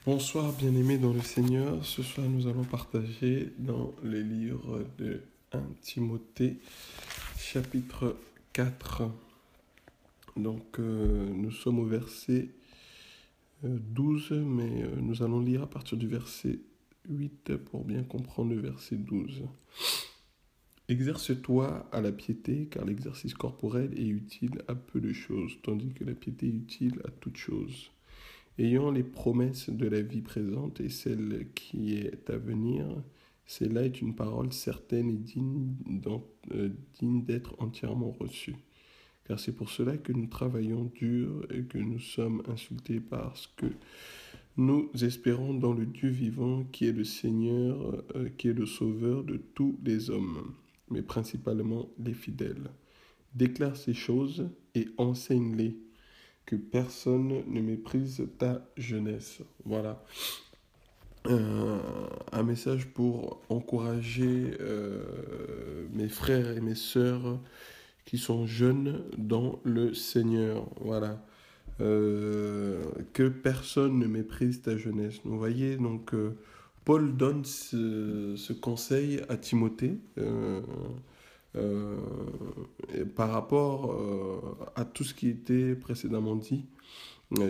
Bonsoir bien-aimés dans le Seigneur. Ce soir, nous allons partager dans le livre de 1 Timothée, chapitre 4. Nous sommes au verset 12, mais nous allons lire à partir du verset 8 pour bien comprendre le verset 12. Exerce-toi à la piété, car l'exercice corporel est utile à peu de choses, tandis que la piété est utile à toutes choses. Ayant les promesses de la vie présente et celle qui est à venir, celle-là est une parole certaine et digne d'être entièrement reçue. Car c'est pour cela que nous travaillons dur et que nous sommes insultés parce que nous espérons dans le Dieu vivant qui est le Seigneur, qui est le Sauveur de tous les hommes, mais principalement les fidèles. Déclare ces choses et enseigne-les, que personne ne méprise ta jeunesse. Voilà. Un message pour encourager mes frères et mes sœurs qui sont jeunes dans le Seigneur. Voilà. Que personne ne méprise ta jeunesse. Vous voyez, Paul donne ce conseil à Timothée. Euh, Par rapport à tout ce qui était précédemment dit,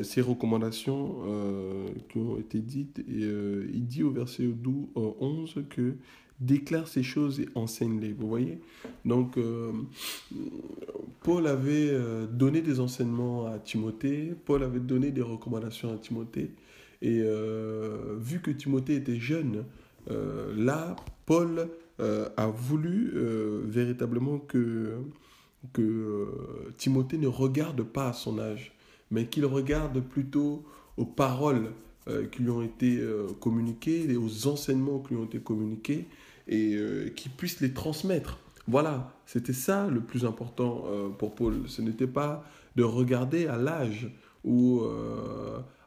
ces recommandations qui ont été dites, et il dit au verset 11 que déclare ces choses et enseigne-les. Vous voyez. Donc, Paul avait donné des enseignements à Timothée, Paul avait donné des recommandations à Timothée, et vu que Timothée était jeune, là, Paul a voulu véritablement que Timothée ne regarde pas à son âge, mais qu'il regarde plutôt aux paroles qui lui ont été communiquées, et aux enseignements qui lui ont été communiqués, et qu'il puisse les transmettre. Voilà, c'était ça le plus important pour Paul. Ce n'était pas de regarder à l'âge ou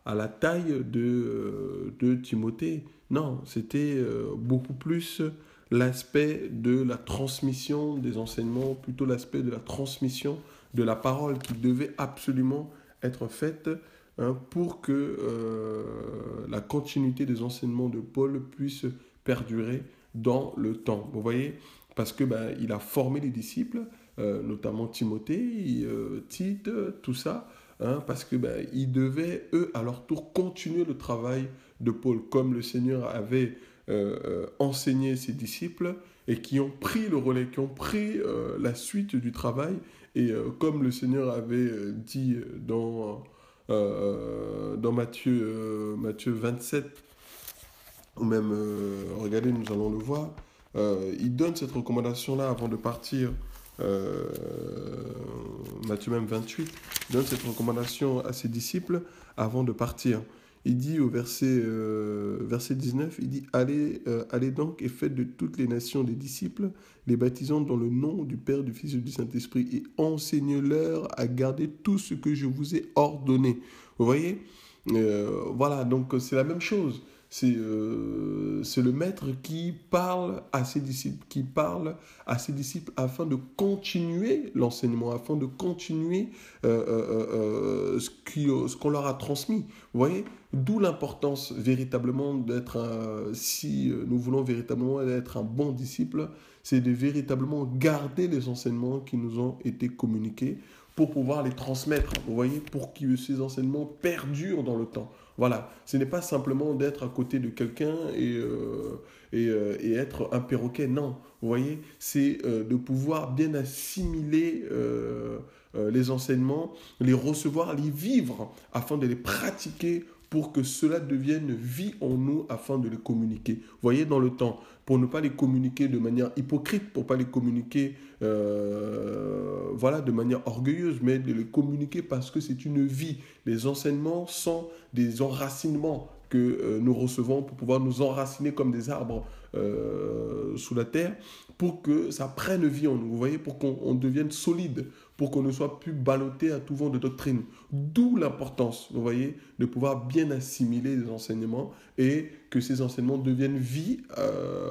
à la taille de Timothée. Non, c'était beaucoup plus l'aspect de la transmission des enseignements, plutôt l'aspect de la transmission de la parole qui devait absolument être faite pour que la continuité des enseignements de Paul puisse perdurer dans le temps. Vous voyez, parce que il a formé les disciples, notamment Timothée, Tite, tout ça, parce que ils devaient eux à leur tour continuer le travail de Paul, comme le Seigneur avait enseigné ses disciples et qui ont pris le relais, qui ont pris la suite du travail. Et comme le Seigneur avait dit dans Matthieu 27, ou même, regardez, nous allons le voir, il donne cette recommandation-là avant de partir. euh, Matthieu même 28, il donne cette recommandation à ses disciples avant de partir. Il dit au verset 19, il dit allez donc et faites de toutes les nations des disciples, les baptisant dans le nom du Père, du Fils et du Saint-Esprit, et enseignez-leur à garder tout ce que je vous ai ordonné. Vous voyez. Voilà, donc c'est la même chose. C'est le maître qui parle à ses disciples, afin de continuer l'enseignement, afin de continuer ce qu'on leur a transmis. Vous voyez, d'où l'importance véritablement si nous voulons véritablement être un bon disciple, c'est de véritablement garder les enseignements qui nous ont été communiqués pour pouvoir les transmettre, vous voyez, pour que ces enseignements perdurent dans le temps. Voilà, ce n'est pas simplement d'être à côté de quelqu'un et être un perroquet, non. Vous voyez, c'est de pouvoir bien assimiler les enseignements, les recevoir, les vivre, afin de les pratiquer pour que cela devienne vie en nous, afin de les communiquer. Vous voyez, dans le temps, pour ne pas les communiquer de manière hypocrite, pour ne pas les communiquer voilà, de manière orgueilleuse, mais de les communiquer parce que c'est une vie. Les enseignements sont des enracinements que nous recevons pour pouvoir nous enraciner comme des arbres sous la terre, pour que ça prenne vie en nous, vous voyez, pour qu'on devienne solide, pour qu'on ne soit plus ballotté à tout vent de doctrine. D'où l'importance, vous voyez, de pouvoir bien assimiler les enseignements et que ces enseignements deviennent vie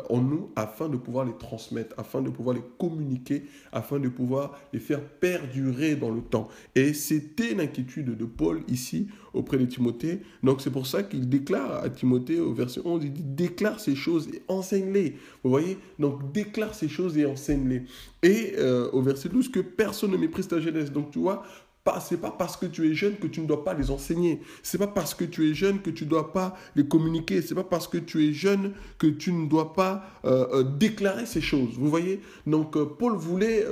en nous afin de pouvoir les transmettre, afin de pouvoir les communiquer, afin de pouvoir les faire perdurer dans le temps. Et c'était l'inquiétude de Paul ici auprès de Timothée. Donc c'est pour ça qu'il déclare à Timothée au verset 11, il dit déclare ces choses et enseigne-les. Vous voyez, donc déclare ces choses et enseigne-les. Et au verset 12, que personne ne méprise ta jeunesse. Donc tu vois, c'est pas parce que tu es jeune que tu ne dois pas les enseigner. C'est pas parce que tu es jeune que tu ne dois pas les communiquer. C'est pas parce que tu es jeune que tu ne dois pas déclarer ces choses. Vous voyez? Donc Paul voulait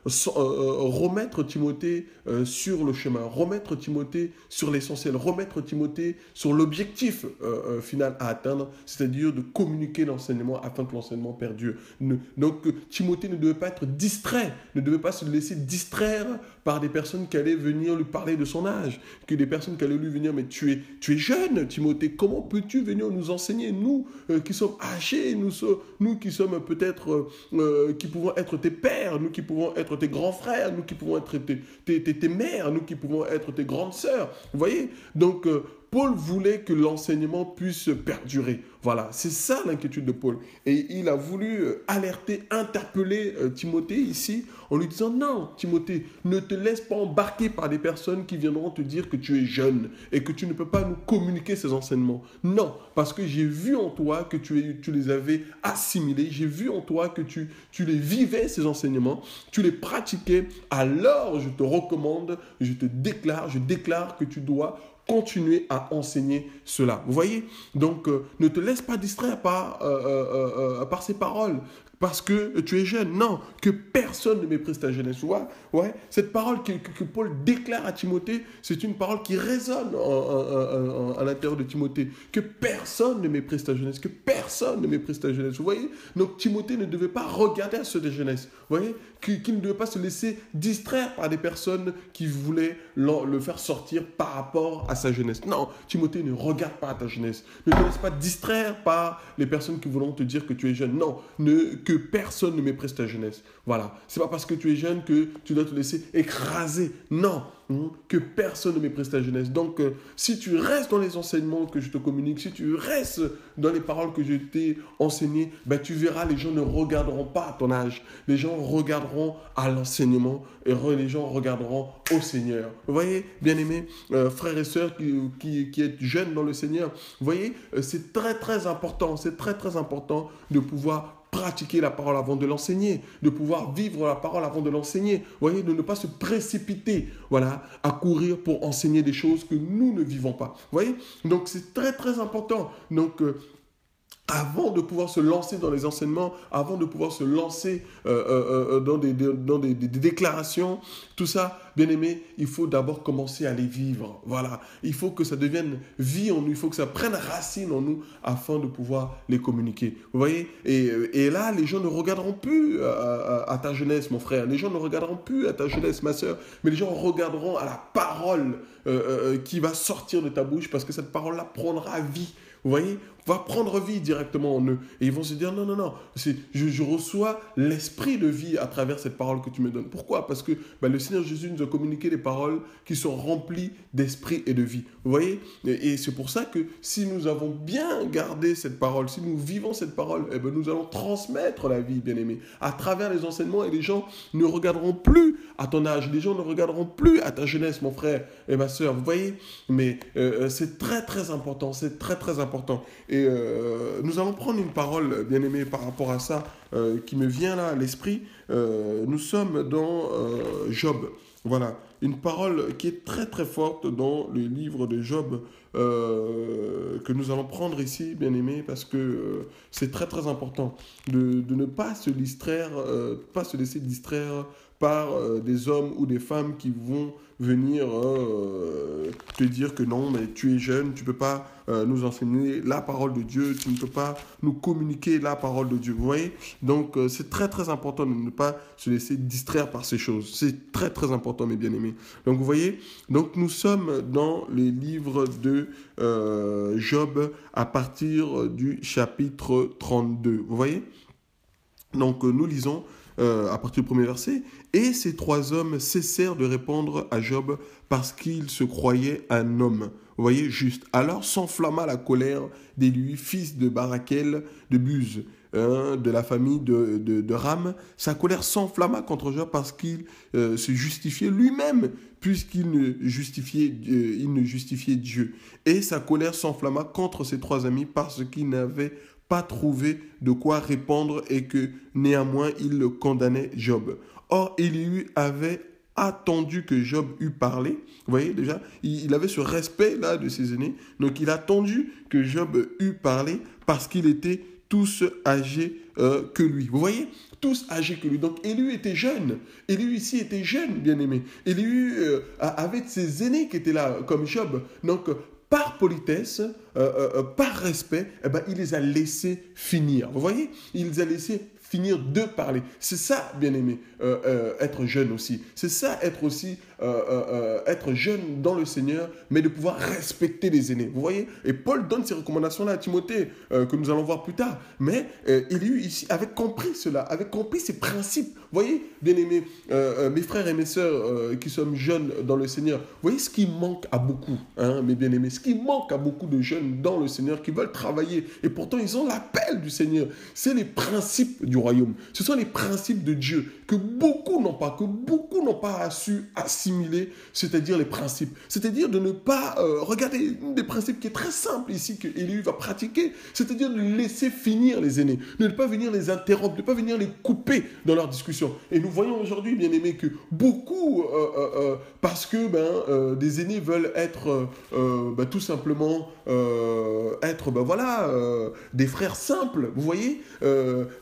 remettre Timothée sur le chemin, remettre Timothée sur l'essentiel, remettre Timothée sur l'objectif final à atteindre, c'est-à-dire de communiquer l'enseignement afin que l'enseignement perdure. Donc Timothée ne devait pas être distrait, ne devait pas se laisser distraire par des personnes qui allaient venir lui parler de son âge, que des personnes qui allaient lui venir, mais tu es jeune, Timothée, comment peux-tu venir nous enseigner, nous qui sommes âgés, nous qui sommes peut-être, qui pouvons être tes pères, nous qui pouvons être tes grands frères, nous qui pouvons être tes mères, nous qui pouvons être tes grandes sœurs. Vous voyez? Donc, Paul voulait que l'enseignement puisse perdurer. Voilà, c'est ça l'inquiétude de Paul. Et il a voulu alerter, interpeller Timothée ici en lui disant non, Timothée, ne te laisse pas embarquer par des personnes qui viendront te dire que tu es jeune et que tu ne peux pas nous communiquer ces enseignements. Non, parce que j'ai vu en toi que tu les avais assimilés, j'ai vu en toi que tu les vivais, ces enseignements, tu les pratiquais. Alors je te recommande, je déclare que tu dois continuer à enseigner cela. Vous voyez? Donc, ne te laisse pas distraire par ces paroles. Parce que tu es jeune. Non, que personne ne méprise ta jeunesse. Tu vois? Ouais, cette parole que Paul déclare à Timothée, c'est une parole qui résonne à l'intérieur de Timothée. Que personne ne méprise ta jeunesse. Que personne ne méprise ta jeunesse. Vous voyez? Donc Timothée ne devait pas regarder à ceux de jeunesse. Vous voyez? Qu'il ne devait pas se laisser distraire par des personnes qui voulaient le faire sortir par rapport à sa jeunesse. Non, Timothée, ne regarde pas à ta jeunesse. Ne te laisse pas distraire par les personnes qui voudront te dire que tu es jeune. Non, que personne ne méprise ta jeunesse. Voilà. C'est pas parce que tu es jeune que tu dois te laisser écraser. Non. Que personne ne méprise ta jeunesse. Donc, si tu restes dans les enseignements que je te communique, si tu restes dans les paroles que je t'ai enseignées, ben, tu verras, les gens ne regarderont pas à ton âge. Les gens regarderont à l'enseignement et les gens regarderont au Seigneur. Vous voyez, bien-aimés, frères et sœurs qui êtes jeunes dans le Seigneur, vous voyez, c'est très, très important. C'est très, très important de pouvoir pratiquer la parole avant de l'enseigner, de pouvoir vivre la parole avant de l'enseigner. Vous voyez, de ne pas se précipiter, voilà, à courir pour enseigner des choses que nous ne vivons pas. Vous voyez? Donc, c'est très, très important. Donc, avant de pouvoir se lancer dans les enseignements, avant de pouvoir se lancer dans des déclarations, tout ça, bien aimé, il faut d'abord commencer à les vivre. Voilà, il faut que ça devienne vie en nous, il faut que ça prenne racine en nous afin de pouvoir les communiquer. Vous voyez? Et là, les gens ne regarderont plus à ta jeunesse, mon frère. Les gens ne regarderont plus à ta jeunesse, ma soeur. Mais les gens regarderont à la parole qui va sortir de ta bouche parce que cette parole-là prendra vie. Vous voyez, va prendre vie directement en eux. Et ils vont se dire, non, je reçois l'esprit de vie à travers cette parole que tu me donnes. Pourquoi? Parce que le Seigneur Jésus nous a communiqué des paroles qui sont remplies d'esprit et de vie. Vous voyez? Et c'est pour ça que si nous avons bien gardé cette parole, si nous vivons cette parole, nous allons transmettre la vie, bien-aimés, à travers les enseignements, et les gens ne regarderont plus à ton âge, les gens ne regarderont plus à ta jeunesse, mon frère et ma soeur. Vous voyez? Mais c'est très, très important, c'est très, très important. Et nous allons prendre une parole, bien-aimée, par rapport à ça, qui me vient là à l'esprit. Nous sommes dans Job. Voilà, une parole qui est très très forte dans le livre de Job que nous allons prendre ici, bien-aimés, parce que c'est très très important de ne pas se distraire, pas se laisser distraire par des hommes ou des femmes qui vont venir te dire que non, mais tu es jeune, tu ne peux pas nous enseigner la parole de Dieu, tu ne peux pas nous communiquer la parole de Dieu. Vous voyez? Donc, c'est très, très important de ne pas se laisser distraire par ces choses. C'est très, très important, mes bien-aimés. Donc, vous voyez? Donc, nous sommes dans les livres de Job à partir du chapitre 32. Vous voyez? Donc, nous lisons à partir du premier verset. Et ces trois hommes cessèrent de répondre à Job parce qu'ils se croyaient un homme. Vous voyez, juste. Alors s'enflamma la colère d'Élie, fils de Barachel de Buz, de la famille de Ram. Sa colère s'enflamma contre Job parce qu'il se justifiait lui-même, puisqu'il ne justifiait Dieu. Et sa colère s'enflamma contre ses trois amis parce qu'ils n'avaient pas trouvé de quoi répondre et que néanmoins il condamnait Job. Or, Élie avait attendu que Job eût parlé. Vous voyez déjà, il avait ce respect-là de ses aînés. Donc, il a attendu que Job eût parlé parce qu'il était tous âgés que lui. Vous voyez, tous âgés que lui. Donc, Élie était jeune. Élie ici était jeune, bien aimé. Élie avait ses aînés qui étaient là, comme Job. Donc, par politesse, par respect, eh ben, il les a laissés finir. Vous voyez, il les a laissés finir de parler. C'est ça, bien aimé, être jeune aussi. C'est ça, être aussi, être jeune dans le Seigneur, mais de pouvoir respecter les aînés. Vous voyez? Et Paul donne ces recommandations-là à Timothée, que nous allons voir plus tard. Mais Élie ici avait compris cela, avait compris ces principes. Vous voyez, bien aimé, mes frères et mes sœurs qui sommes jeunes dans le Seigneur, vous voyez ce qui manque à beaucoup, hein, mes bien-aimés, ce qui manque à beaucoup de jeunes dans le Seigneur qui veulent travailler, et pourtant ils ont l'appel du Seigneur. C'est les principes du royaume. Ce sont les principes de Dieu que beaucoup n'ont pas su assimiler, c'est-à-dire les principes. C'est-à-dire de ne pas regarder un des principes qui est très simple ici que Élie va pratiquer, c'est-à-dire de laisser finir les aînés, de ne pas venir les interrompre, de ne pas venir les couper dans leur discussion. Et nous voyons aujourd'hui, bien aimés, que beaucoup, parce que des aînés veulent être tout simplement être des frères simples, vous voyez,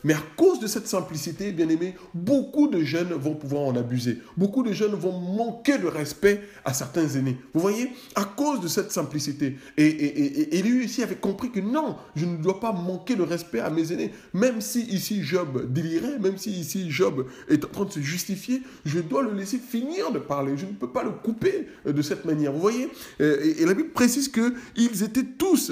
mais à cause de cette simplicité, bien aimé, beaucoup de jeunes vont pouvoir en abuser. Beaucoup de jeunes vont manquer de respect à certains aînés. Vous voyez, à cause de cette simplicité. Et lui ici avait compris que non, je ne dois pas manquer de respect à mes aînés. Même si ici Job délirait, même si ici Job est en train de se justifier, je dois le laisser finir de parler. Je ne peux pas le couper de cette manière. Vous voyez, et la Bible précise qu'ils étaient tous,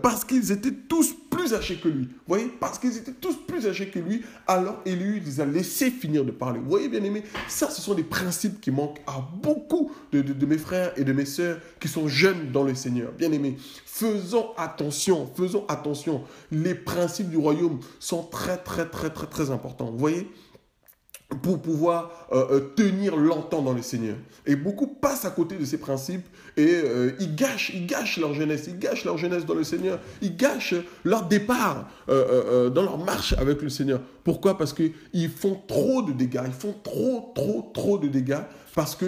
parce qu'ils étaient tous plus âgés que lui. Vous voyez, parce qu'ils étaient tous plus âgés que lui, alors Élie les a laissés finir de parler. Vous voyez, bien aimé, ça, ce sont des principes qui manquent à beaucoup de mes frères et de mes sœurs qui sont jeunes dans le Seigneur. Bien aimé, faisons attention. Les principes du royaume sont très, très, très, très, très importants. Vous voyez, pour pouvoir tenir longtemps dans le Seigneur. Et beaucoup passent à côté de ces principes et ils gâchent leur jeunesse. Ils gâchent leur jeunesse dans le Seigneur. Ils gâchent leur départ dans leur marche avec le Seigneur. Pourquoi? Parce qu'ils font trop de dégâts. Ils font trop de dégâts parce que,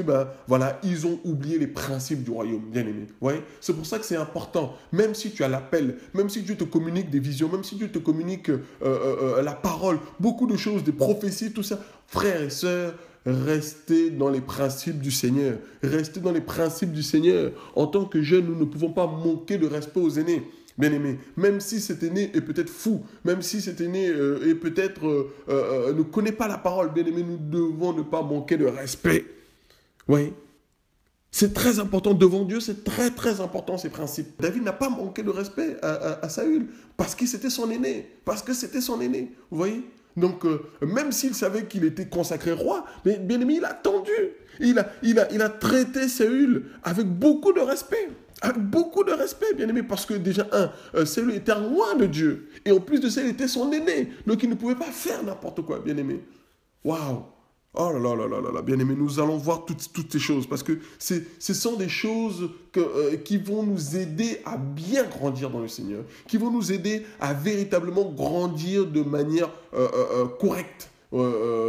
ils ont oublié les principes du royaume, bien aimé. Ouais? C'est pour ça que c'est important. Même si tu as l'appel, même si Dieu te communique des visions, même si Dieu te communique la parole, beaucoup de choses, des prophéties, tout ça, frères et sœurs, restez dans les principes du Seigneur. Restez dans les principes du Seigneur. En tant que jeunes, nous ne pouvons pas manquer de respect aux aînés. Bien aimé, même si cet aîné est peut-être fou, même si cet aîné est peut-être ne connaît pas la parole, bien aimé, nous devons ne pas manquer de respect. Oui. C'est très important devant Dieu, c'est très très important ces principes. David n'a pas manqué de respect à Saül parce que c'était son aîné, vous voyez. Donc, même s'il savait qu'il était consacré roi, mais bien aimé, il a attendu. Il a traité Saül avec beaucoup de respect. Avec beaucoup de respect, bien aimé, parce que déjà, Saül était un roi de Dieu. Et en plus de ça, il était son aîné. Donc, il ne pouvait pas faire n'importe quoi, bien aimé. Waouh! Oh là là là là là, bien aimé, nous allons voir toutes ces choses parce que ce sont des choses qui vont nous aider à bien grandir dans le Seigneur, qui vont nous aider à véritablement grandir de manière correcte,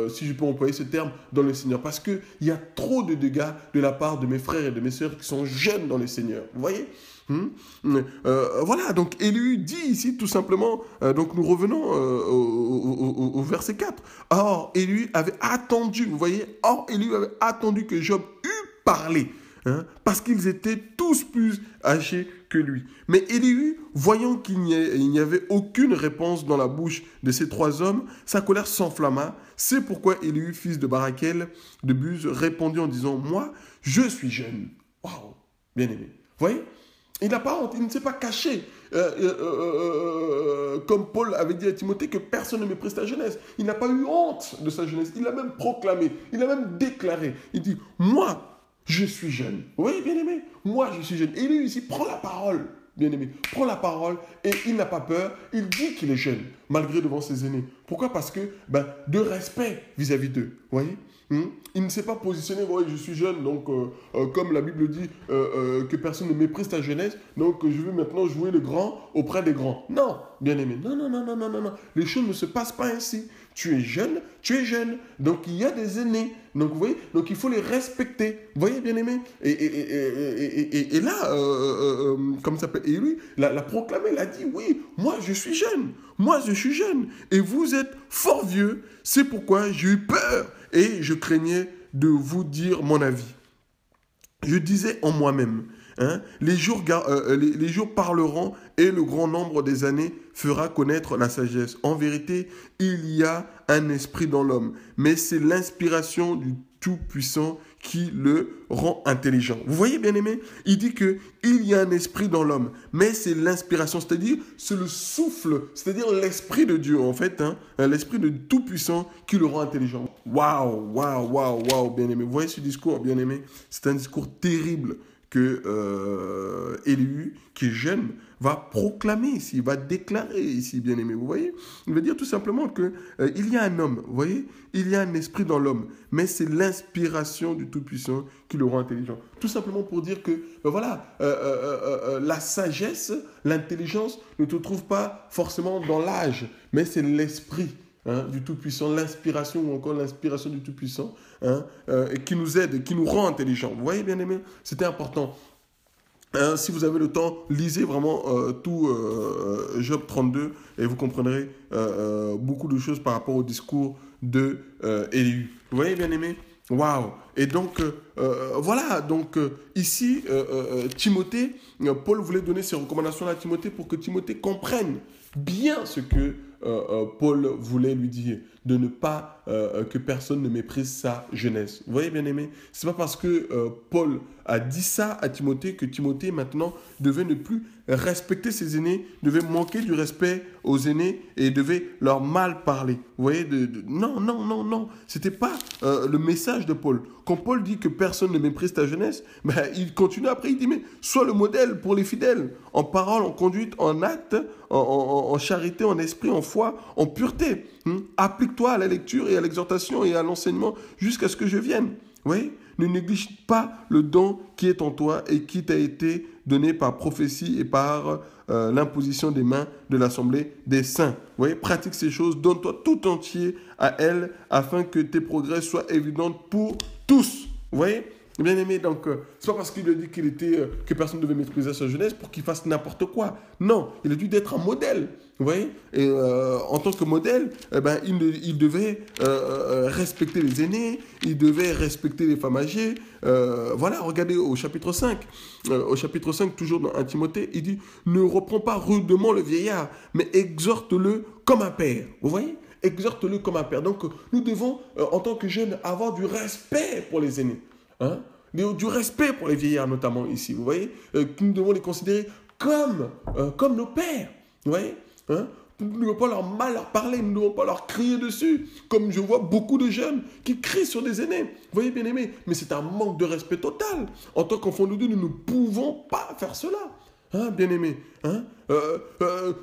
si je peux employer ce terme, dans le Seigneur. Parce qu'il y a trop de dégâts de la part de mes frères et de mes sœurs qui sont jeunes dans le Seigneur. Vous voyez? Voilà, donc Élie dit ici tout simplement, donc nous revenons au verset 4. Or, Élie avait attendu, vous voyez, Élie avait attendu que Job eût parlé, parce qu'ils étaient tous plus âgés que lui. Mais Élie, voyant qu'il n'y avait aucune réponse dans la bouche de ces trois hommes, sa colère s'enflamma. C'est pourquoi Élie, fils de Barachel de Buz, répondit en disant, moi, je suis jeune. Waouh, bien aimé. Vous voyez? Il n'a pas honte, il ne s'est pas caché. Comme Paul avait dit à Timothée que personne ne méprise ta jeunesse. Il n'a pas eu honte de sa jeunesse. Il l'a même proclamé, il a même déclaré. Il dit, moi, je suis jeune. Oui, bien-aimé, moi, je suis jeune. Et lui ici prend la parole, bien-aimé, prend la parole et il n'a pas peur. Il dit qu'il est jeune, malgré devant ses aînés. Pourquoi? Parce que, de respect vis-à-vis d'eux, vous voyez. Il ne s'est pas positionné, voyez, je suis jeune, donc comme la Bible dit que personne ne méprise ta jeunesse, donc je vais maintenant jouer le grand auprès des grands. Non, bien-aimé, non, non, non, non, non, non, non. Les choses ne se passent pas ainsi. Tu es jeune, donc il y a des aînés, donc vous voyez, donc il faut les respecter, vous voyez, bien-aimé. Et là, comme ça s'appelle, et lui, l'a proclamé, l'a dit, oui, moi je suis jeune, et vous êtes fort vieux, c'est pourquoi j'ai eu peur, et je craignais de vous dire mon avis. Je disais en moi-même, les jours parleront et le grand nombre des années fera connaître la sagesse. En vérité, il y a un esprit dans l'homme, mais c'est l'inspiration du Tout-Puissant qui le rend intelligent. Vous voyez, bien-aimé, il dit qu'il y a un esprit dans l'homme, mais c'est l'inspiration, c'est-à-dire c'est le souffle, c'est-à-dire l'esprit de Dieu, en fait, l'esprit de Tout-Puissant qui le rend intelligent. Waouh, bien-aimé. Vous voyez ce discours, bien-aimé? C'est un discours terrible que Élie, qui est jeune, va proclamer ici, va déclarer ici, bien-aimé. Vous voyez? Il veut dire tout simplement que il y a un homme, vous voyez? Il y a un esprit dans l'homme, mais c'est l'inspiration du Tout-Puissant qui le rend intelligent. Tout simplement pour dire que, la sagesse, l'intelligence ne te trouve pas forcément dans l'âge, mais c'est l'esprit du Tout-Puissant, l'inspiration ou encore l'inspiration du Tout-Puissant qui nous aide, qui nous rend intelligents. Vous voyez, bien aimé, c'était important. Si vous avez le temps, lisez vraiment tout Job 32 et vous comprendrez beaucoup de choses par rapport au discours de Élie. Vous voyez, bien aimé? Waouh! Et donc, ici, Timothée, Paul voulait donner ses recommandations à Timothée pour que Timothée comprenne bien ce que Paul voulait lui dire, de ne pas que personne ne méprise sa jeunesse. Vous voyez, bien aimé, c'est pas parce que Paul a dit ça à Timothée que Timothée maintenant devait ne plus respecter ses aînés, devait manquer du respect aux aînés et devait leur mal parler. Vous voyez, non, c'était pas le message de Paul. Quand Paul dit que personne ne méprise ta jeunesse, il continue après, il dit mais sois le modèle pour les fidèles, en parole, en conduite, en acte, en charité, en esprit, en foi, en pureté. Applique-toi à la lecture et à l'exhortation et à l'enseignement jusqu'à ce que je vienne. Oui, ne néglige pas le don qui est en toi et qui t'a été donné par prophétie et par l'imposition des mains de l'Assemblée des saints. Vous voyez, pratique ces choses, donne-toi tout entier à elle afin que tes progrès soient évidents pour tous. Vous voyez? Bien aimé, donc, c'est pas parce qu'il a dit que personne ne devait maîtriser sa jeunesse pour qu'il fasse n'importe quoi. Non, il a dû d'être un modèle. Vous voyez? Et en tant que modèle, il devait respecter les aînés, il devait respecter les femmes âgées. Regardez au chapitre 5. Au chapitre 5, toujours dans 1 Timothée, il dit « Ne reprends pas rudement le vieillard, mais exhorte-le comme un père. » Vous voyez? Exhorte-le comme un père. Donc, nous devons, en tant que jeunes, avoir du respect pour les aînés. Du respect pour les vieillards, notamment ici. Vous voyez? Nous devons les considérer comme nos pères. Vous voyez? Nous ne devons pas leur parler, nous ne devons pas leur crier dessus. Comme je vois beaucoup de jeunes qui crient sur des aînés. Vous voyez, bien aimé? Mais c'est un manque de respect total. En tant qu'enfants de Dieu, nous ne pouvons pas faire cela. Bien aimé,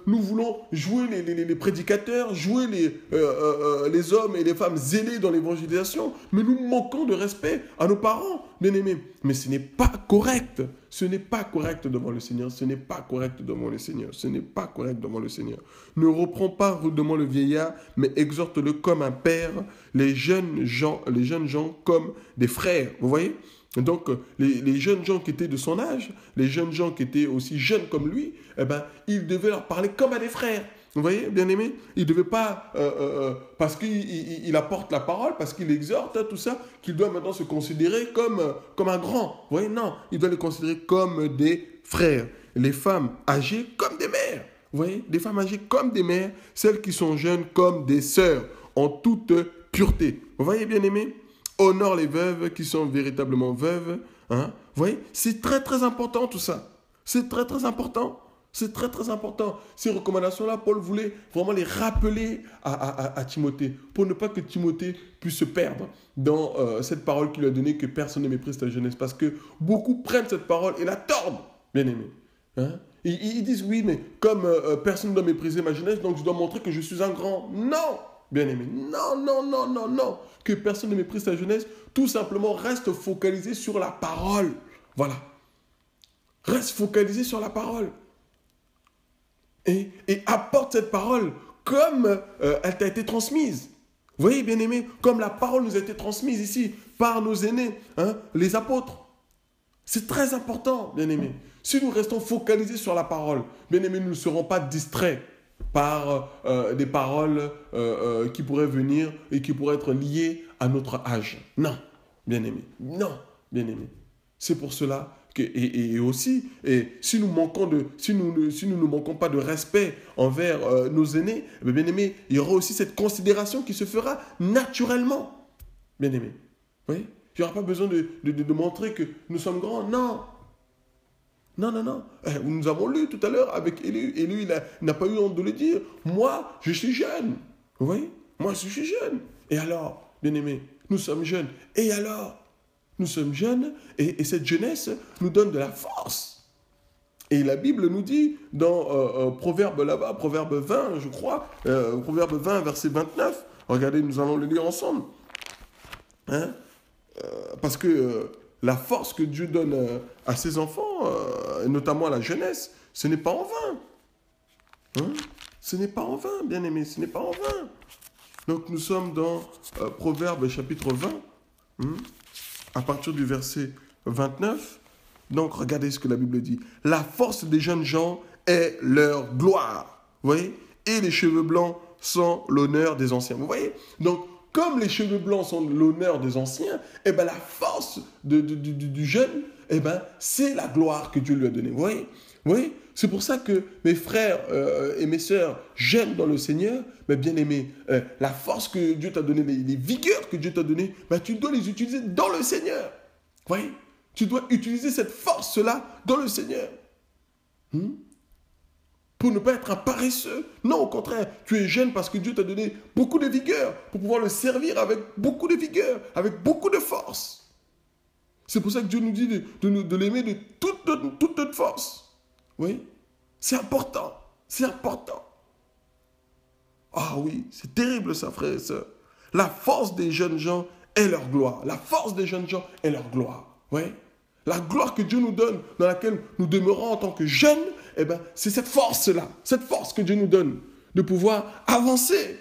nous voulons jouer les prédicateurs, jouer les hommes et les femmes zélés dans l'évangélisation, mais nous manquons de respect à nos parents, bien aimés. Mais ce n'est pas correct. Ce n'est pas correct devant le Seigneur. Ce n'est pas correct devant le Seigneur. Ce n'est pas correct devant le Seigneur. Ne reprends pas rudement le vieillard, mais exhorte-le comme un père, les jeunes gens comme des frères. Vous voyez? Donc, les jeunes gens qui étaient de son âge, les jeunes gens qui étaient aussi jeunes comme lui, il devait leur parler comme à des frères. Vous voyez, bien aimé? Il ne devait pas, parce qu'il apporte la parole, parce qu'il exhorte, tout ça, qu'il doit maintenant se considérer comme un grand. Vous voyez, non, il doit les considérer comme des frères. Les femmes âgées comme des mères. Vous voyez, des femmes âgées comme des mères, celles qui sont jeunes comme des sœurs, en toute pureté. Vous voyez, bien aimé? Honore les veuves qui sont véritablement veuves. Vous voyez, c'est très très important tout ça. C'est très, très important. C'est très, très important. Ces recommandations-là, Paul voulait vraiment les rappeler à Timothée pour ne pas que Timothée puisse se perdre dans cette parole qu'il lui a donnée, que personne ne méprise ta jeunesse. Parce que beaucoup prennent cette parole et la tordent, bien aimé. Hein? Ils disent, oui, mais comme personne ne doit mépriser ma jeunesse, donc je dois montrer que je suis un grand. Non, bien aimé. Non, non, non, non, non. Que personne ne méprise ta jeunesse, tout simplement reste focalisé sur la parole. Voilà. Reste focalisé sur la parole. Et apporte cette parole comme elle t'a été transmise. Vous voyez, bien aimé, comme la parole nous a été transmise ici par nos aînés, hein, les apôtres. C'est très important, bien aimé. Si nous restons focalisés sur la parole, bien aimé, nous ne serons pas distraits par des paroles qui pourraient venir et qui pourraient être liées à notre âge. Non, bien aimé. Non, bien aimé. C'est pour cela que, et aussi, si nous ne manquons pas de respect envers nos aînés, bien aimé, il y aura aussi cette considération qui se fera naturellement. Bien aimé. Oui? Il n'y aura pas besoin de montrer que nous sommes grands. Non. Non, non, non. Nous avons lu tout à l'heure avec Élu. Élu, il n'a pas eu honte de le dire. Moi, je suis jeune. Vous voyez? Moi, je suis jeune. Et alors, bien aimé, nous sommes jeunes. Et alors? Nous sommes jeunes et cette jeunesse nous donne de la force. Et la Bible nous dit dans Proverbe là-bas, Proverbe 20, je crois, Proverbe 20, verset 29. Regardez, nous allons le lire ensemble. Hein? Parce que la force que Dieu donne à ses enfants, notamment à la jeunesse, ce n'est pas en vain. Hein? Ce n'est pas en vain, bien aimé, ce n'est pas en vain. Donc nous sommes dans Proverbe chapitre 20, à partir du verset 29. Donc regardez ce que la Bible dit. La force des jeunes gens est leur gloire. Vous voyez? Et les cheveux blancs sont l'honneur des anciens. Vous voyez? Donc, comme les cheveux blancs sont l'honneur des anciens, eh ben, la force du jeune, eh ben, c'est la gloire que Dieu lui a donnée. Vous voyez? Vous voyez? C'est pour ça que mes frères et mes sœurs jeunes dans le Seigneur, mais bien aimés, la force que Dieu t'a donnée, les vigueurs que Dieu t'a données, ben, tu dois les utiliser dans le Seigneur. Vous voyez? Tu dois utiliser cette force-là dans le Seigneur. Pour ne pas être un paresseux. Non, au contraire, tu es jeune parce que Dieu t'a donné beaucoup de vigueur pour pouvoir le servir avec beaucoup de vigueur, avec beaucoup de force. C'est pour ça que Dieu nous dit de l'aimer de toute notre force. Oui, c'est important. C'est important. Ah oui, c'est terrible ça, frère et sœur. La force des jeunes gens est leur gloire. La force des jeunes gens est leur gloire. Oui. La gloire que Dieu nous donne, dans laquelle nous demeurons en tant que jeunes, eh ben, c'est cette force-là, cette force que Dieu nous donne, de pouvoir avancer,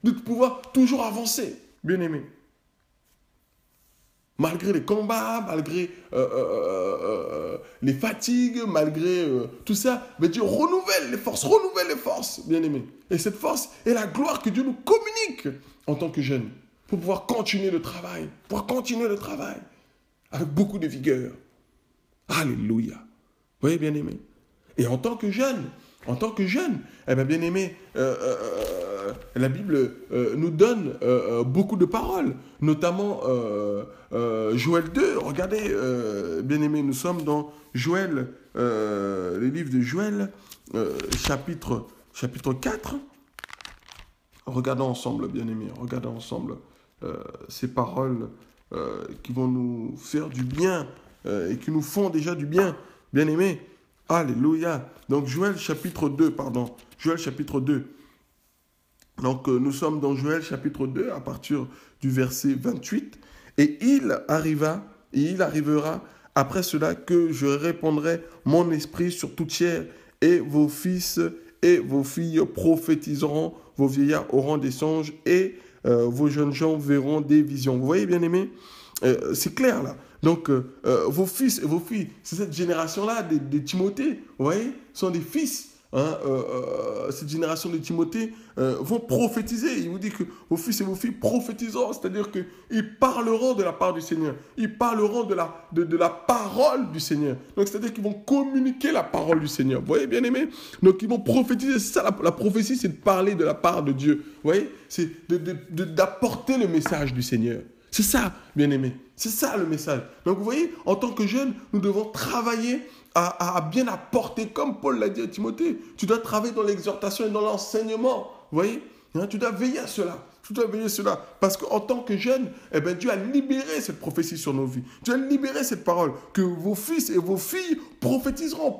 de pouvoir toujours avancer, bien aimé. Malgré les combats, malgré les fatigues, malgré tout ça, mais Dieu renouvelle les forces, bien aimé. Et cette force est la gloire que Dieu nous communique en tant que jeunes, pour pouvoir continuer le travail, avec beaucoup de vigueur. Alléluia. Vous voyez, bien aimé. Et en tant que jeune, eh bien, bien aimé, la Bible nous donne beaucoup de paroles, notamment Joël 2. Regardez, bien aimé, nous sommes dans Joël, le livre de Joël, chapitre 4. Regardons ensemble, bien aimé, ces paroles qui vont nous faire du bien et qui nous font déjà du bien, bien aimé. Alléluia. Donc Joël chapitre 2. Donc nous sommes dans Joël chapitre 2 à partir du verset 28. Et il arrivera après cela que je répandrai mon esprit sur toute chair, et vos fils et vos filles prophétiseront, vos vieillards auront des songes, et vos jeunes gens verront des visions. Vous voyez, bien aimé, c'est clair là. Donc, vos fils et vos filles, c'est cette génération-là de Timothée, vous voyez, sont des fils. Hein, cette génération de Timothée vont prophétiser. Il vous dit que vos fils et vos filles prophétiseront, c'est-à-dire qu'ils parleront de la part du Seigneur. Ils parleront de la parole du Seigneur. Donc, c'est-à-dire qu'ils vont communiquer la parole du Seigneur. Vous voyez, bien aimé? Donc, ils vont prophétiser. C'est ça, la prophétie, c'est de parler de la part de Dieu. Vous voyez? C'est d'apporter le message du Seigneur. C'est ça, bien-aimé. C'est ça le message. Donc vous voyez, en tant que jeunes, nous devons travailler à bien apporter, comme Paul l'a dit à Timothée. Tu dois travailler dans l'exhortation et dans l'enseignement. Vous voyez, tu dois veiller à cela. Tu dois veiller à cela. Parce qu'en tant que jeune, Dieu a libéré cette prophétie sur nos vies. Dieu a libéré cette parole. Que vos fils et vos filles prophétiseront,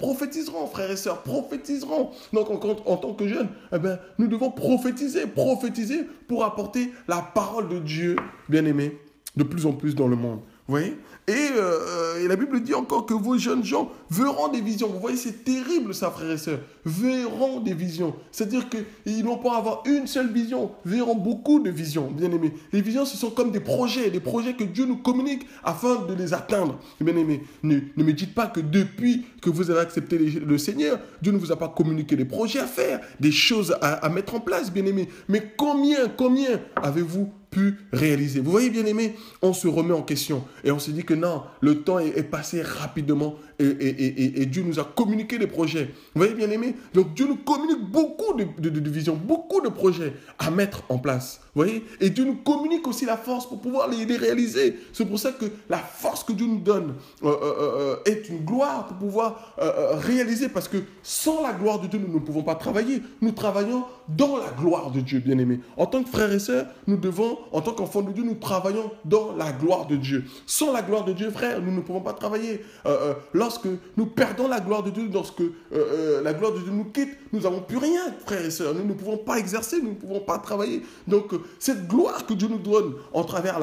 frères et sœurs, prophétiseront. Donc en tant que jeunes, nous devons prophétiser pour apporter la parole de Dieu, bien-aimé, de plus en plus dans le monde. Vous voyez ? Et la Bible dit encore que vos jeunes gens verront des visions. Vous voyez, c'est terrible ça, frères et sœurs. Verront des visions. C'est-à-dire qu'ils n'ont pas à avoir une seule vision, verront beaucoup de visions, bien-aimés. Les visions, ce sont comme des projets que Dieu nous communique afin de les atteindre. Bien-aimés, ne me dites pas que depuis que vous avez accepté le Seigneur, Dieu ne vous a pas communiqué des projets à faire, des choses à mettre en place, bien-aimés. Mais combien avez-vous pu réaliser? Vous voyez, bien-aimés, on se remet en question et on se dit que non, le temps est passé rapidement et Dieu nous a communiqué des projets. Vous voyez, bien-aimés, donc Dieu nous communique beaucoup de visions, beaucoup de projets à mettre en place. Vous voyez, et Dieu nous communique aussi la force pour pouvoir les réaliser. C'est pour ça que la force que Dieu nous donne est une gloire pour pouvoir réaliser, parce que sans la gloire de Dieu, nous ne pouvons pas travailler. Nous travaillons dans la gloire de Dieu, bien-aimés. En tant que frères et sœurs, nous devons, en tant qu'enfants de Dieu, nous travaillons dans la gloire de Dieu. Sans la gloire de Dieu, frère, nous ne pouvons pas travailler. Lorsque nous perdons la gloire de Dieu, lorsque la gloire de Dieu nous quitte, nous n'avons plus rien, frères et sœurs. Nous ne pouvons pas exercer, nous ne pouvons pas travailler. Donc, cette gloire que Dieu nous donne à travers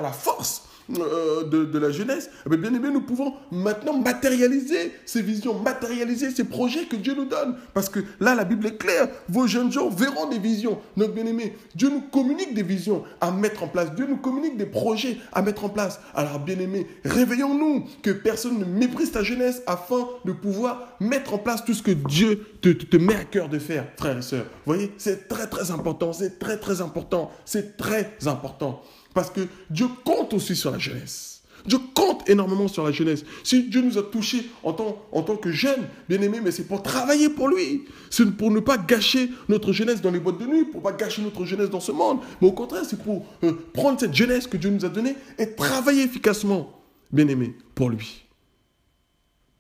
la force de la jeunesse, bien aimé, nous pouvons maintenant matérialiser ces visions, matérialiser ces projets que Dieu nous donne. Parce que là, la Bible est claire, vos jeunes gens verront des visions. Donc, bien aimé, Dieu nous communique des visions à mettre en place. Dieu nous communique des projets à mettre en place. Alors, bien aimé, réveillons-nous, que personne ne méprise ta jeunesse afin de pouvoir mettre en place tout ce que Dieu te met à cœur de faire, frères et sœurs. Vous voyez, c'est très, très important, c'est très, très important, c'est très important. Parce que Dieu compte aussi sur la jeunesse. Dieu compte énormément sur la jeunesse. Si Dieu nous a touchés en tant que jeunes, bien aimés, mais c'est pour travailler pour lui. C'est pour ne pas gâcher notre jeunesse dans les boîtes de nuit, pour ne pas gâcher notre jeunesse dans ce monde. Mais au contraire, c'est pour prendre cette jeunesse que Dieu nous a donnée et travailler efficacement, bien aimés, pour lui.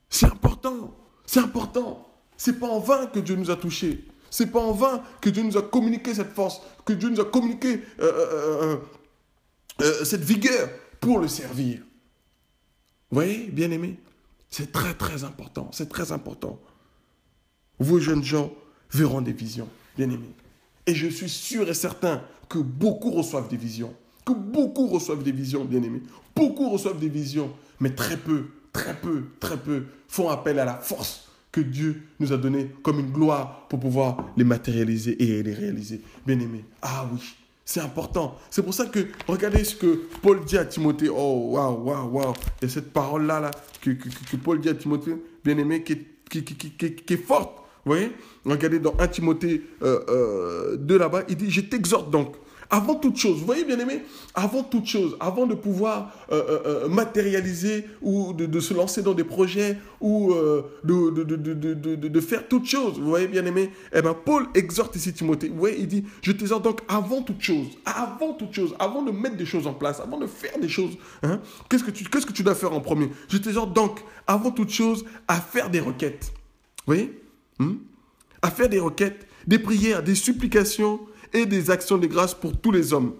C'est important. C'est important. C'est pas en vain que Dieu nous a touchés. C'est pas en vain que Dieu nous a communiqué cette force, que Dieu nous a communiqué cette vigueur pour le servir. Vous voyez, bien-aimés, c'est très, très important. C'est très important. Vos jeunes gens verront des visions, bien-aimés. Et je suis sûr et certain que beaucoup reçoivent des visions. Que beaucoup reçoivent des visions, bien-aimés. Beaucoup reçoivent des visions, mais très peu font appel à la force que Dieu nous a donnée comme une gloire pour pouvoir les matérialiser et les réaliser. Bien-aimés, ah oui, c'est important. C'est pour ça que, regardez ce que Paul dit à Timothée. Oh, waouh. Et cette parole-là que Paul dit à Timothée, bien-aimé, qui est forte. Vous voyez? Regardez dans 1 Timothée 2 là-bas, il dit, je t'exhorte donc, avant toute chose, vous voyez, bien-aimé, avant toute chose, avant de pouvoir matérialiser ou de se lancer dans des projets ou de faire toute chose, vous voyez, bien-aimé, Paul exhorte ici Timothée, vous voyez, il dit, je t'exhorte donc avant toute chose, avant de mettre des choses en place, avant de faire des choses, hein, qu'est-ce que tu dois faire en premier? Je t'exhorte donc, avant toute chose, à faire des requêtes, vous voyez, à faire des requêtes, des prières, des supplications, et des actions de grâce pour tous les hommes.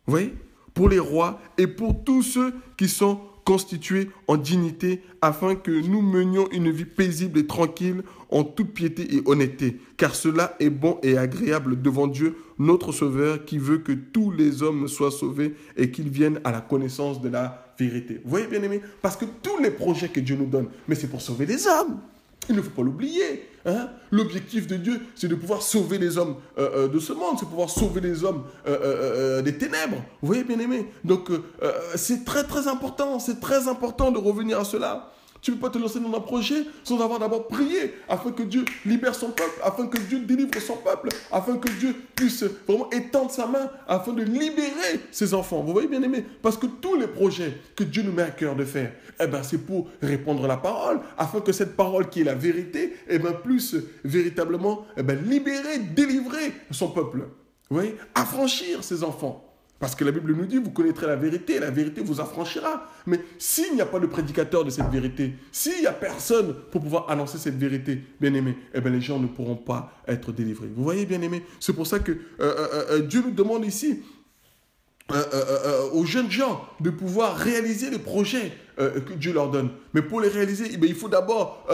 Vous voyez? Pour les rois et pour tous ceux qui sont constitués en dignité, afin que nous menions une vie paisible et tranquille en toute piété et honnêteté. Car cela est bon et agréable devant Dieu, notre Sauveur, qui veut que tous les hommes soient sauvés et qu'ils viennent à la connaissance de la vérité. Vous voyez, bien-aimés? Parce que tous les projets que Dieu nous donne, mais c'est pour sauver les hommes. Il ne faut pas l'oublier. Hein? L'objectif de Dieu, c'est de pouvoir sauver les hommes de ce monde, c'est de pouvoir sauver les hommes des ténèbres. Vous voyez, bien-aimés? Donc, c'est très, très important. C'est très important de revenir à cela. Tu ne peux pas te lancer dans un projet sans avoir d'abord prié afin que Dieu libère son peuple, afin que Dieu délivre son peuple, afin que Dieu puisse vraiment étendre sa main afin de libérer ses enfants. Vous voyez, bien aimé? Parce que tous les projets que Dieu nous met à cœur de faire, c'est pour répandre la parole, afin que cette parole qui est la vérité, puisse véritablement libérer, délivrer son peuple. Vous voyez? Affranchir ses enfants. Parce que la Bible nous dit, vous connaîtrez la vérité vous affranchira. Mais s'il n'y a pas de prédicateur de cette vérité, s'il n'y a personne pour pouvoir annoncer cette vérité, bien-aimés, eh bien les gens ne pourront pas être délivrés. Vous voyez, bien-aimés, c'est pour ça que Dieu nous demande ici, aux jeunes gens de pouvoir réaliser les projets que Dieu leur donne. Mais pour les réaliser, eh bien, il faut d'abord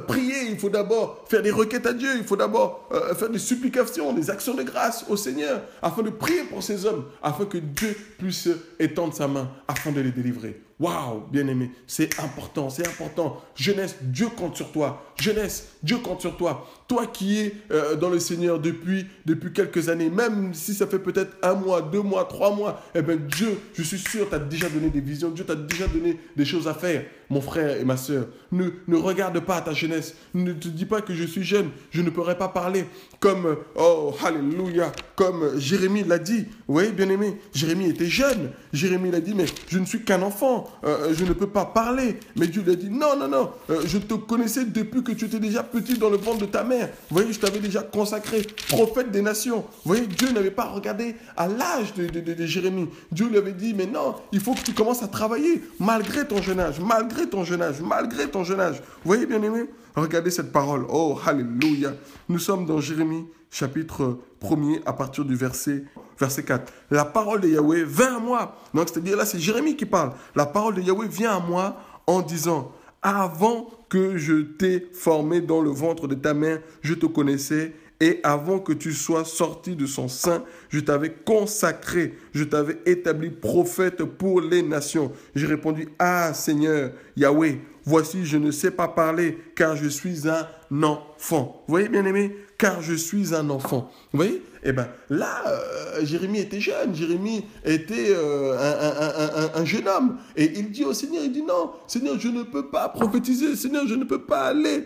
prier, il faut d'abord faire des requêtes à Dieu, il faut d'abord faire des supplications, des actions de grâce au Seigneur, afin de prier pour ces hommes, afin que Dieu puisse étendre sa main, afin de les délivrer. Waouh, bien-aimé, c'est important, c'est important. Jeunesse, Dieu compte sur toi. Jeunesse, Dieu compte sur toi. Toi qui es dans le Seigneur depuis quelques années, même si ça fait peut-être 1 mois, 2 mois, 3 mois, eh bien Dieu, je suis sûr, t'a déjà donné des visions, Dieu t'a déjà donné des choses à faire. Mon frère et ma soeur, ne regarde pas à ta jeunesse. Ne te dis pas que je suis jeune, je ne pourrai pas parler comme, oh, alléluia, comme Jérémie l'a dit. Vous voyez, bien-aimé, Jérémie était jeune. Jérémie l'a dit, mais je ne suis qu'un enfant, je ne peux pas parler. Mais Dieu lui a dit, non, je te connaissais depuis que tu étais déjà petit dans le ventre de ta mère. Vous voyez, je t'avais déjà consacré prophète des nations. Vous voyez, Dieu n'avait pas regardé à l'âge de Jérémie. Dieu lui avait dit, mais non, il faut que tu commences à travailler malgré ton jeune âge, malgré ton jeune âge. Vous voyez, bien-aimé, regardez cette parole. Oh, alléluia. Nous sommes dans Jérémie, chapitre 1er, à partir du verset 4. La parole de Yahweh vint à moi. Donc, c'est-à-dire, là, c'est Jérémie qui parle. La parole de Yahweh vient à moi en disant, avant que je t'ai formé dans le ventre de ta mère, je te connaissais. Et avant que tu sois sorti de son sein, je t'avais consacré, je t'avais établi prophète pour les nations. J'ai répondu, ah Seigneur, Yahweh, voici, je ne sais pas parler, car je suis un enfant. Vous voyez, bien-aimé, car je suis un enfant. Vous voyez, eh bien, là, Jérémie était jeune, Jérémie était un jeune homme. Et il dit au Seigneur, il dit, non, Seigneur, je ne peux pas prophétiser, Seigneur, je ne peux pas aller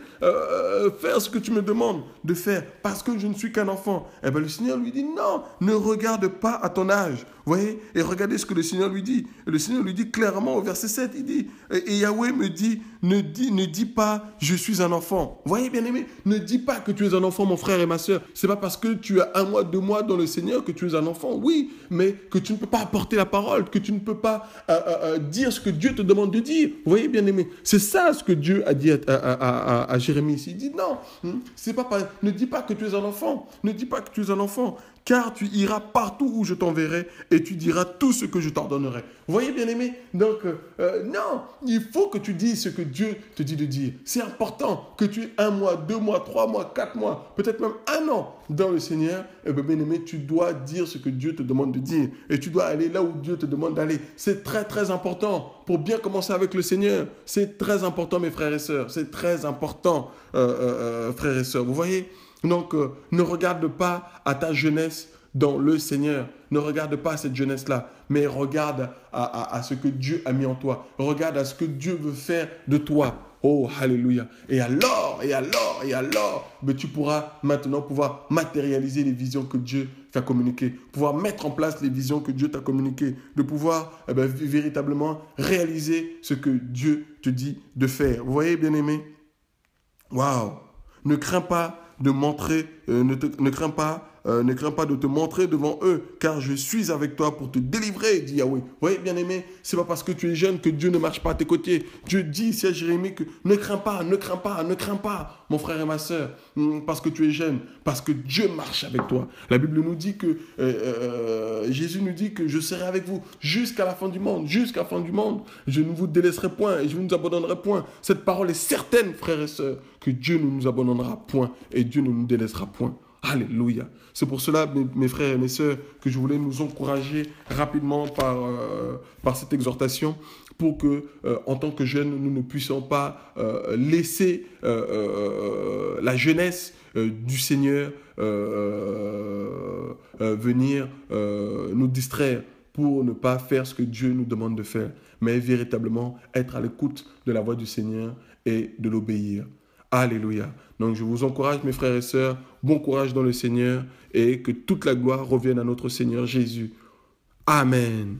faire ce que tu me demandes de faire, parce que je ne suis qu'un enfant. Eh bien, le Seigneur lui dit, non, ne regarde pas à ton âge. Vous voyez, et regardez ce que le Seigneur lui dit. Le Seigneur lui dit clairement au verset 7, il dit, et Yahweh me dit, ne dis pas, je suis un enfant. Vous voyez, bien-aimé, ne dis pas que tu es un enfant, mon frère et ma soeur. C'est pas parce que tu as 1 mois, 2 mois dans le Seigneur que tu es un enfant. Oui, mais que tu ne peux pas apporter la parole, que tu ne peux pas dire ce que Dieu te demande de dire. Vous voyez, bien-aimé, c'est ça ce que Dieu a dit à Jérémie ici. Il dit non, ne dis pas que tu es un enfant. Ne dis pas que tu es un enfant. Car tu iras partout où je t'enverrai et tu diras tout ce que je t'ordonnerai. Vous voyez, bien-aimé? Donc, non, il faut que tu dises ce que Dieu te dit de dire. C'est important que tu aies 1 mois, 2 mois, 3 mois, 4 mois, peut-être même 1 an dans le Seigneur. Et bien, bien-aimé, tu dois dire ce que Dieu te demande de dire. Et tu dois aller là où Dieu te demande d'aller. C'est très, très important pour bien commencer avec le Seigneur. C'est très important, mes frères et sœurs. C'est très important, frères et sœurs. Vous voyez? Donc, ne regarde pas à ta jeunesse dans le Seigneur. Ne regarde pas à cette jeunesse-là, mais regarde à ce que Dieu a mis en toi. Regarde à ce que Dieu veut faire de toi. Oh, alléluia. Et alors, mais tu pourras maintenant pouvoir matérialiser les visions que Dieu t'a communiquées, pouvoir mettre en place les visions que Dieu t'a communiquées, de pouvoir véritablement réaliser ce que Dieu te dit de faire. Vous voyez, bien-aimé? Waouh! Ne crains pas de montrer, ne crains pas de te montrer devant eux, car je suis avec toi pour te délivrer, dit Yahweh. Vous voyez, bien-aimé, c'est pas parce que tu es jeune que Dieu ne marche pas à tes côtés. Dieu dit ici à Jérémie que ne crains pas, mon frère et ma soeur, parce que tu es jeune, parce que Dieu marche avec toi. La Bible nous dit que, Jésus nous dit que je serai avec vous jusqu'à la fin du monde, je ne vous délaisserai point et je ne vous abandonnerai point. Cette parole est certaine, frères et sœurs, que Dieu ne nous abandonnera point et Dieu ne nous délaissera point. Alléluia. C'est pour cela, mes frères et mes sœurs, que je voulais nous encourager rapidement par cette exhortation pour que, en tant que jeunes, nous ne puissions pas laisser la jeunesse du Seigneur venir nous distraire pour ne pas faire ce que Dieu nous demande de faire, mais véritablement être à l'écoute de la voix du Seigneur et de l'obéir. Alléluia. Donc je vous encourage, mes frères et sœurs, bon courage dans le Seigneur et que toute la gloire revienne à notre Seigneur Jésus. Amen.